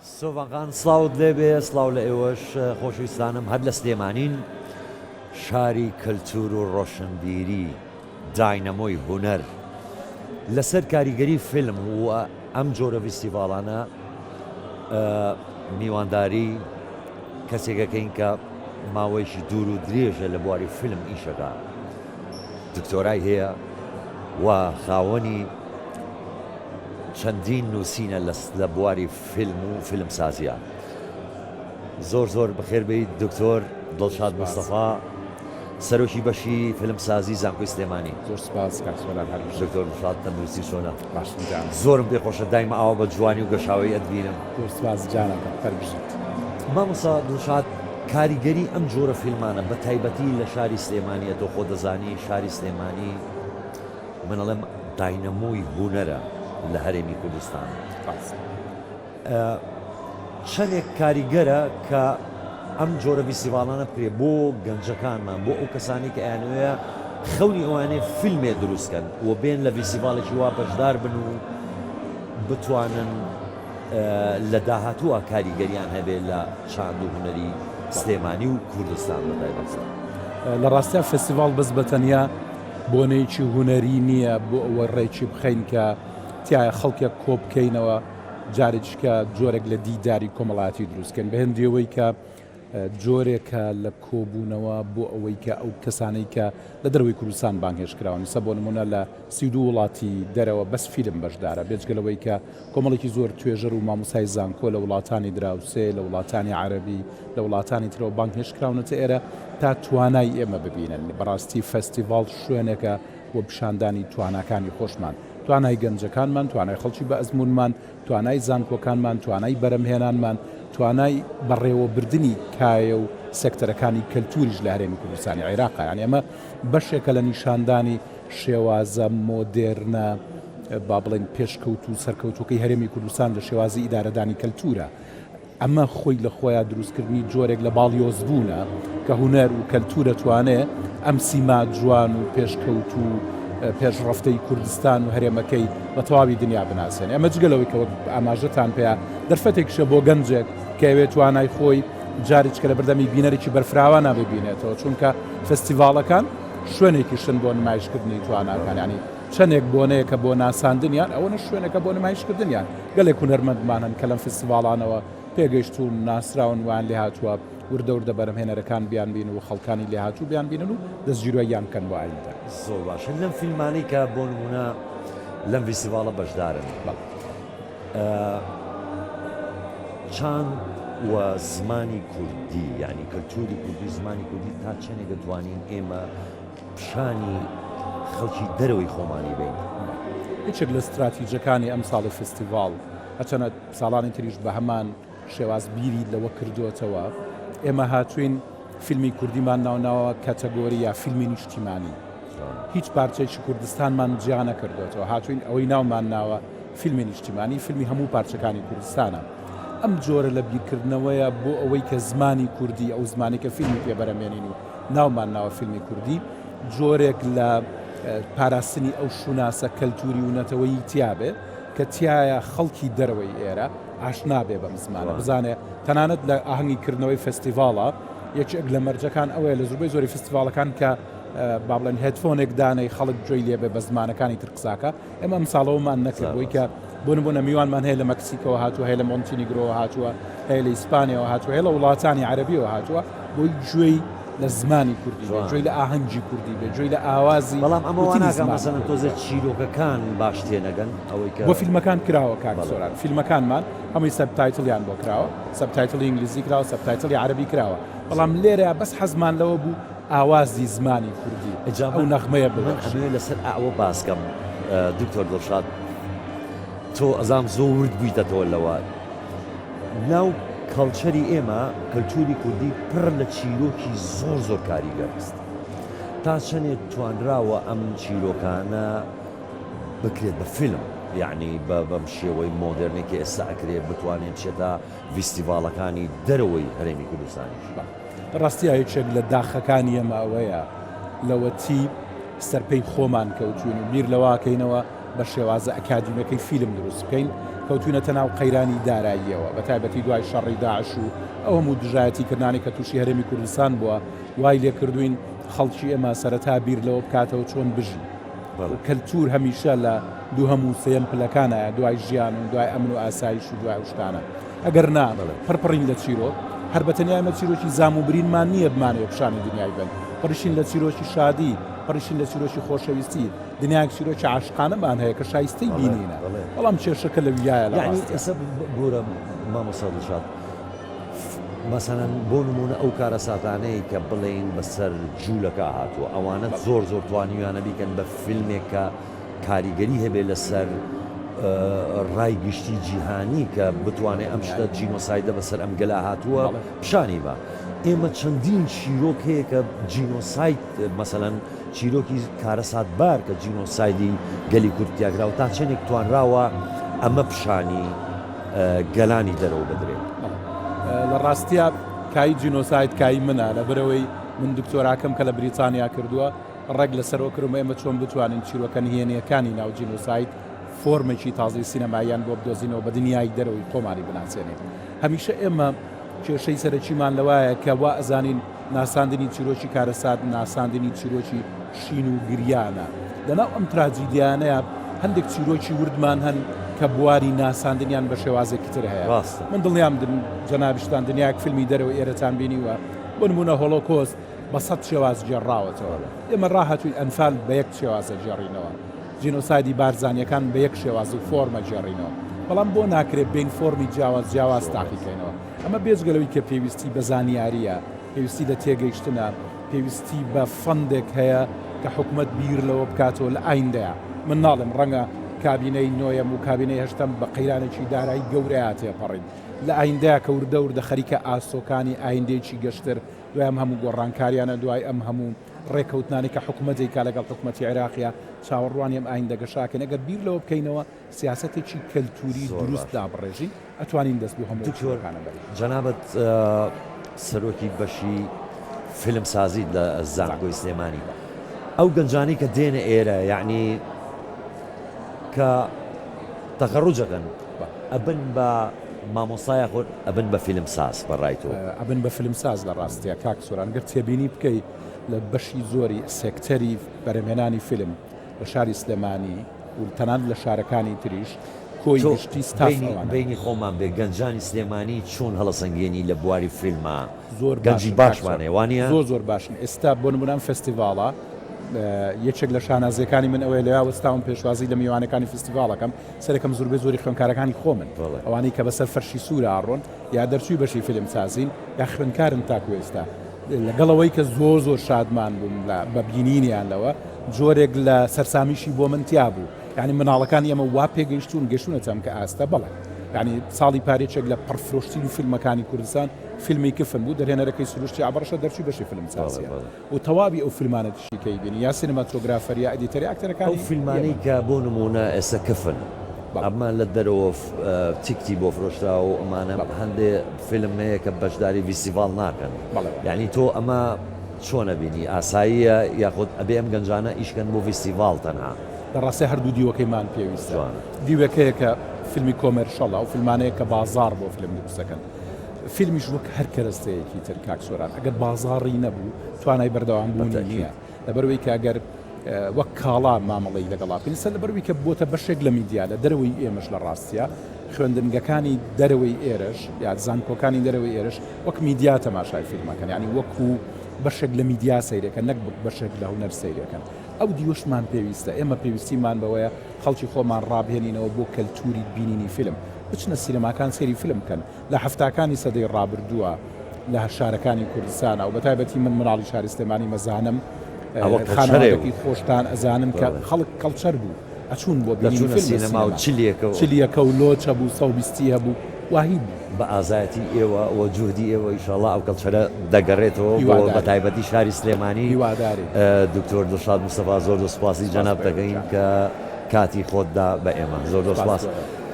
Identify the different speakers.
Speaker 1: سۆڤەقان سڵاوت لێبێ سڵاو لە ئێوەش خۆشویستانم هەر لە سلێمانین شاری کەلتور و ڕۆشنبیری داینەمۆی هونەر لەسەر کاریگەری فیلم و ئەم جۆرە فیستیڤاڵانە میوانداری کەسێکەکەین کە ماوەیەکی دوور و درێژە لە بواری فیلم ئیشەکە دکتۆرای هەیە و خاوەنی چەندین نووسینە لە بواری فیلم و فیلمسازیە زۆر بەخێربێیت دکتۆر دڵشاد مستەفا سەرۆکی بەشی فیلمسازی زانکۆی سلێمانی.
Speaker 2: زۆر سپاس کاکسۆلان هەر
Speaker 1: دکتۆر دڵشاد تەندروستی چۆنە؟
Speaker 2: باشم جانم.
Speaker 1: زۆرم پێخۆشە دایمە ئاوا بە جوانی و گەشاوی ئەدبینم.
Speaker 2: زۆر سپاس جانەکە هەربژیت.
Speaker 1: مامۆستا دڵشاد کاریگەری ئەم جۆرە فیلمانە بە تایبەتی لە شاری سلێمانیە تۆ خۆ دەزانی شاری سلێمانی منەڵێم داینەمۆی هونەرە لە هەرێمی کوردستان. چەندێک کاریگەرە کە ئەم جۆرە فیستیڤاڵانە پرێ بۆ گەنجەکانمان بۆ ئەو کەسانی کە ئەیانوەیە خەونی ئەوانەیە فیلمێ دروستکەن و بێن لە فیستیڤاڵێکی وا بەشدار بن و بتوانن لە داهاتووە کاریگەریان هەبێت لە چاند و هونەری سلێمانی و کوردستان بەتایبەت.
Speaker 2: لە ڕاستیە فستیڤاڵ بەس بەتەنیا بۆنەیەکی هونەری نییە بۆ ئەوە ڕێکی بخەین کە تایە خەڵکێک کۆ بکەینەوە جارێککە جۆرێک لە دیداری کۆمەڵاتی دروستکەن بە هەندێەوەی کە جۆرێکە لە کۆبوونەوە بۆ ئەوەی کە ئەو کەسانەی کە لە دەروی کوردستان بانگهێشکراون سە بۆ نمونە لە 32 وڵاتی دەرەوە بەس فیلم بەشدارە بێجگەلەوەی کە کۆمەڵێکی زۆر توێژەر و مامۆسای زانکۆ لە وڵاتانی دراوسێ لە وڵاتانی عەرەبی لە وڵاتانی ترەوە بانگهێشکراونەتە ئێرە تا توانای ئێمە ببینن بەڕاستی فستیڤاڵ شوێنێکە بۆ پیشاندانی تواناکانی خۆشمان توانای گەنجەکانمان توانای خەڵکی بە ئەزمونمان توانای زانکۆکانمان توانای بەرەمهێنانمان توانای بەڕێوەبردننی کایە و سێکتەرەکانی کەلتوریش لە هەرێمی کوردستانی عێراقا یعنی ئەمە بەشێکە لە نیشاندانی شێوازە مۆدێرنە با بڵێن پێشکەوت و سەرکەوتوەکەی هەرێمی کوردستان لە شێوازی ئیدارەدانی کەلتورە ئەمە خۆی لە خۆیان دروستکردنی جۆرێک لە باڵیۆزبوونە کە هونەر و کەلتورە توانێت ئەم سیما جوان و پێشکەوت و پێشڕەفتەی کوردستان و هەرێمەکەی بە تەواوی دنیا بناسێن ئەمە جگەلەوەی کە ئاماژەتان پێەیە دەرفەتێکشە بۆ گەنجێک کەوێت توانای خۆی جارێککە لە بەردەمی بینەرێکی بەرفراوە ناببینێتەوە چونکە فستیڤاڵەکان شوێنێکی شن بۆ نمایشکردنی تواناکانی چەندێک بۆنەیەکە بۆ ناساندنیان ئەوەنە شوێنەکە بۆ نمایشکردنیان گەلێک هونەرمەندمانن کە لەم فستیڤاڵانەوە پێگەیشت و ناسراون وان لێ هاتووە وردەوردە بەرەمهێنەرەکان بیان بین و خەڵکانی لێ هاتوو بیان بینن و دەستگیرۆیان کەن بۆ ئایندا.
Speaker 1: زۆر باشە لەم فیلمانەی کە بۆ نمونە لەم فیستیڤاڵە بەشدارن چاند و زمانی کوردی یعنی کەلتوری کوردی زمانی کوردی تا چەندێک دەتوانین ئێمە پیشانی خەڵکی دەرەوەی خۆمانی بین.
Speaker 2: هیچێک لە استراتیجەکانی ئەم ساڵی فستیڤاڵ هەچەنە ساڵانی تریش بە هەمان شێواز بیری لەوە کردوتەوە ئێمە هاتوین فیلمی کوردیمان ناوناوە کەتەگۆریە فیلمی نیشتیمانی هیچ پارچەیەکی کوردستانمان جیا نەکردوێتەوە هاتوین ئەوەی ناومان ناوە فیلمی نیشتیمانی فیلمی هەموو پارچەکانی کوردستانە ئەم جۆرە لە بیرکردنەوەیە بۆ ئەوەی کە زمانی کوردی ئەو زمانی کە فیلمی پێبەرەمێنین و ناومان ناوە فیلمی کوردی جۆرێک لە پاراستنی ئەو شوناسە کەلتوری و نەتەوەی تیابێ کە تایە خەڵکی دەرەوەی ئێرە ئاشنابێ بەم زمانە بزانێ تەنانەت لە ئاهەنگی کردنەوەی فستیڤاڵە یەکێک لە مەرجەکان ئەوەیە لە زۆربەی زۆری فستیڤاڵەکان کە با بڵێن هێدفۆنێک دانەی خەڵک گوێی لێبێ بە زمانەکانی تر قساکە ئێمە ئەم ساڵەوەمان نەکرد بۆی کە بۆ میوانمان هەیە لە مەکسیکەوە هاتووە هەیە لە مۆنتینیگرۆوە هاتووە هەیە لە ئیسپانیەوە هاتووە هەیە لە وڵاتانی عەرەبیەوە هاتووە بۆی گوێی لە زمانی کوردی گوێی لە ئاهەنگی کوردی بێ گوێی لە ئاوازی
Speaker 1: بەڵام ئەمە ناکەم مەسەڵەن تۆزە چیرۆکەکان باش تێنەگەن ئەوەی کە
Speaker 2: بۆ فیلمەکان کراوە کاکسۆران فیلمەکانمان هەمووی سەبتایتڵیان بۆ کراوە سەبتایتڵی ئینگلیزی کراوە سەبتایتڵی عەرەبی کراوە بەڵام لێرە بەس حەزمان لەوە بوو ئاوازی زمانی کوردی ئەو نەغمەیە
Speaker 1: بڵێ لەسەر ئەوە باسکەم دکتۆر دڵشاد تۆ ئەزام زۆر ورد بوویتەوە لەوە ناو کەڵچەری ئێمە کەلتوری کوردی پڕ لە چیرۆکی زۆر کاریگەرست تا چەندێک توانراوە ئەم چیرۆکانە بکرێت بە فیلم یعنی بەم شێوەی مۆدرنێکی ئێستا ئەکرێت بتوانێت چێتە فیستیڤاڵەکانی دەرەوەی هەرێمی کوردستانیش
Speaker 2: ڕاستی یەکێک لە داخەکانی ئێمە ئەوەیە لەوەتی سەرپەی خۆمان کەوتوین و بیر لەواکەینەوە بە شێوازە ئەکادیمەکەی فیلم دروست بکەین کە کەوتونەتە ناو قەیرانی داراییەوە بە تایبەتی دوای شەڕی داعش و ئەو هەموو دژایەتی کردانی کە تووشی هەرێمی کوردستان بووە وای لێ کردوین خەڵکی ئێمە سەرەتا بیر لەوە بکاتەوە چۆن بژی کەلتور هەمیشە لە دوو هەموو سێم پلەکانایە دوای ژیان و دوای ئەمن و ئاسایش و دوای شتانە ئەگەر نا پڕپڕین لە چیرۆک هەر بە تەنیا ئێمە چیرۆکی زام و برینمان نییە بمانەوە پیشانی دنیای بن پڕیشین لە چیرۆکی شادی پڕیشین لە چیرۆکی خۆشەویستی دنیاک چیرۆکی عاشقانەمان هەیە کە شایستەی بینینە بەڵام کێشەکە لە ویایە لە
Speaker 1: ئێستا گۆرە مامۆستا دڵشاد مەسەڵەن بۆ نمونە ئەو کارە ساتانەی کە بڵێن بەسەر جوولەکە هاتووە ئەوانە زۆر توانیوانە بیکەن بە فیلمێک کە کاریگەری هەبێ لەسەر ڕای گشتی جیهانی کە بتوانێت ئەم شتە جینۆسایدە بەسەر ئەم گەلا هاتووە پیشانی بە ئێمە چەندین چیرۆک هەیە کە جینۆساید مەسەڵەن چیرۆکی کارە ساتبار کە جینۆسایدی گەلی کورتیاگراوە تا چەندێک توانراوە ئەمە پیشانی گەلانی دەرەوە بدرێت
Speaker 2: لە ڕاستیە کای جینۆساید کای منە لە برەوەی من دکتۆراکەم کە لە بریتانیا کردووە ڕێک لەسەرەوە کردم ئێمە چۆن بتوانین چیرۆکە نهێنیەکانی ناو جینۆساید فۆرمێکی تازەی سینەماییان بۆ بدۆزینەوە بە دنیای دەرەوەی خۆمانی بناسیێنێت هەمیشە ئێمە کێشەی سەرەکیمان لەوایە کە وا ئەزانین ناساندنی چیرۆکی کارەسات ناساندنی چیرۆکی شین و گریانە لەناو ئەم تراجیدیانەیە هەندێک چیرۆکی وردمان هەن کە بواری ناساندنیان بە شێوازێکی تر هەیە من دڵنیامدن جەنابشتان دنیاک فیلمی دەرەوە ئێرەتان بینیوە بۆ نمونە هۆلۆکۆست بە 100 شێواز جێڕاوەتەوە ئێمە ڕاهاتووی ئەنفال بە یەک شێوازە جێڕینەوە جینۆسایدی بارزانیەکان بە یەک شێواز و فۆرمە جێڕینەوە بەڵام بۆ ناکرێت بین فۆرمی جیاواز تاقیکەینەوە ئەمە بێجگەلەوەی کە پێویستی بە زانیاریە پێویستی لە تێگەیشتنە پێویستی بە فەندێک هەیە کە حکومت بیر لەوە بکاتەوە لە ئایندەیە من ناڵم ڕەنگە کابینەی نۆیەم و کابینەی هەشتم بە قەیرانێکی دارایی گەورەیە تێپەڕین لە ئایندەیە کە وردە خەریکە ئاسۆکانی ئایندێکی گەشتر دوای ئەم هەموو گۆڕانکاریانە دوای ئەم هەموو ڕێکەوتنانی کە حکومەتی کا لەگەڵ حکومەتی عێراقیە چاوەڕوانی ئەم ئایندەگەشاکەن ئەگەر بیر لەوە بکەینەوە سیاسەتێکی کەلتوری دروست دابڕێژی ئەتوانین دەست بۆ هەموو
Speaker 1: دکتۆرەکانە جەنابەت سەرۆکی بەشی فیلمسازی لە زانکۆی سلێمانی ئەو گەنجانی کە دێنە ئێرە یعنی کە تەخەڕوجەکەن ئەبن بە مامۆستای خۆت ئەبن بە فیلمساز بەڕای تۆ
Speaker 2: ئەبن بە فیلمساز لە ڕاستیە کاک سۆران گەر تێبینی بکەیت لە بەشی زۆری سێکتەری بەرهێنانی فیلم لە شاری سلێمانی و تەنان لە شارەکانی تریش کۆی گشتی ستافەوانە
Speaker 1: بینی خۆمان بێ گەنجانی سلێمانی چۆن هەڵەسەنگێنی لە بواری فیلمە
Speaker 2: زۆر
Speaker 1: گەنجی باشمانێ وانە
Speaker 2: زۆر باشن ئێستا بۆ نمونە فستیڤاڵە یەکێک لە شانازیەکانی من ئەوەیە لەوە وەستاوم پێشوازی لە میوانەکانی فستیڤالەکەم سەرەکەم زۆری خوێندکارەکانی خۆمن ئەوانەی کە بەسەر فەرشی سوورە ئاڕۆن یا دەرچووی بەشی فیلم سازین یا خوێندکارن تاکو ئێستا لەگەڵەوەی کە زۆر شادمان بووم بە بینینیان لەوە جۆرێک لە سەرسامیشی بۆ من تیا بوو یعنی مناڵەکان ئێمە وا پێگەیشتون گەشتونەتەم کە ئاستا بەڵێ ینی ساڵی پارێچێک لە پڕفرۆشتین و فیلمەکانی کوردستان فیلمی کفن بوو دەرهێنەرەکەی سروشتی عبەرشە دەرچووی بەشی فیلم سازیە و تەواوی ئەو فیلمانە تشیکەی بینی یا سینەماتۆگرافەر یا ئەدیتەری ئاکتەرەکانی
Speaker 1: ئەو فیلمانەی کە بۆ نمونە ئێستا کفن ئەمە لە دەرەوە تیکتی بۆ فرۆشتا و ئەمانە هەندێ فیلمەیە کە بەشداری فیستیڤاڵ ناکەن یعنی تۆ ئەمە چۆنە بینی ئاساییە یاخود ئەبێ ئەم گەنجانە ئیشکەن بۆ فیستیڤاڵ تەنها
Speaker 2: لە ڕاستی هەردوو دیوەکەیمان پێویستە دیوەکەیە کە فیلمی کۆمەرشەڵە و فیلمانەیە کە بازار بۆ فیلم دروستەکەن فیلمیش وەک هەر کەرەستەیەکی تر کاک سۆران ئەگەر بازاڕی نەبوو توانای بەردەوامبوونی نییە لەبەرەوەی کە ئەگەر وەک کاڵا مامەڵەی لەگەڵا پێویستە لەبەرەوەی کە بۆتە بەشێک لە میدیا لە دەرەوەی ئێمەش لە ڕاستیە خوێندنگەکانی دەرەوەی ئێرەش یا زانکۆکانی دەرەوەی ئێرەش وەک میدیا تەماشای فیلمەکەن ینی وەکو بەشێک لە میدیا سەیرەکە نەک بەشێک لە هونەر سەیرەکەن ئەو دیوشمان پێویستە ئێمە پێویستیمان بەوەیە خەڵکی خۆمان ڕابهێنینەوە بۆ کەلتوری بینینی فیلم بچنە سینەماکان سێری فیلم بکەن لە هەفتاکانی سەدەی ڕابردووە لە شارەکانی کوردستانە و بەتایبەتی من مناڵی شاری سلێمانی مەزانم خانەوادەکی خۆشتان ئەزانم کە خەڵک کەڵچەر بوو ئەچوون بۆ بینینی فیلم و چلیەکە و لۆچە بوو 120 هەبوو واهید
Speaker 1: بە ئازایەتی ئێوە و جوهدی ئێوە ئینشاڵڵا ئەو کەڵچەرە دەگەڕێتەوە بۆ بە تایبەتی شاری سلێمانی دکتۆر دڵشاد موستەفا زۆر سوپاسی جەناب دەکەین کە کاتی خۆتدا بە ئێمە زۆر سپاس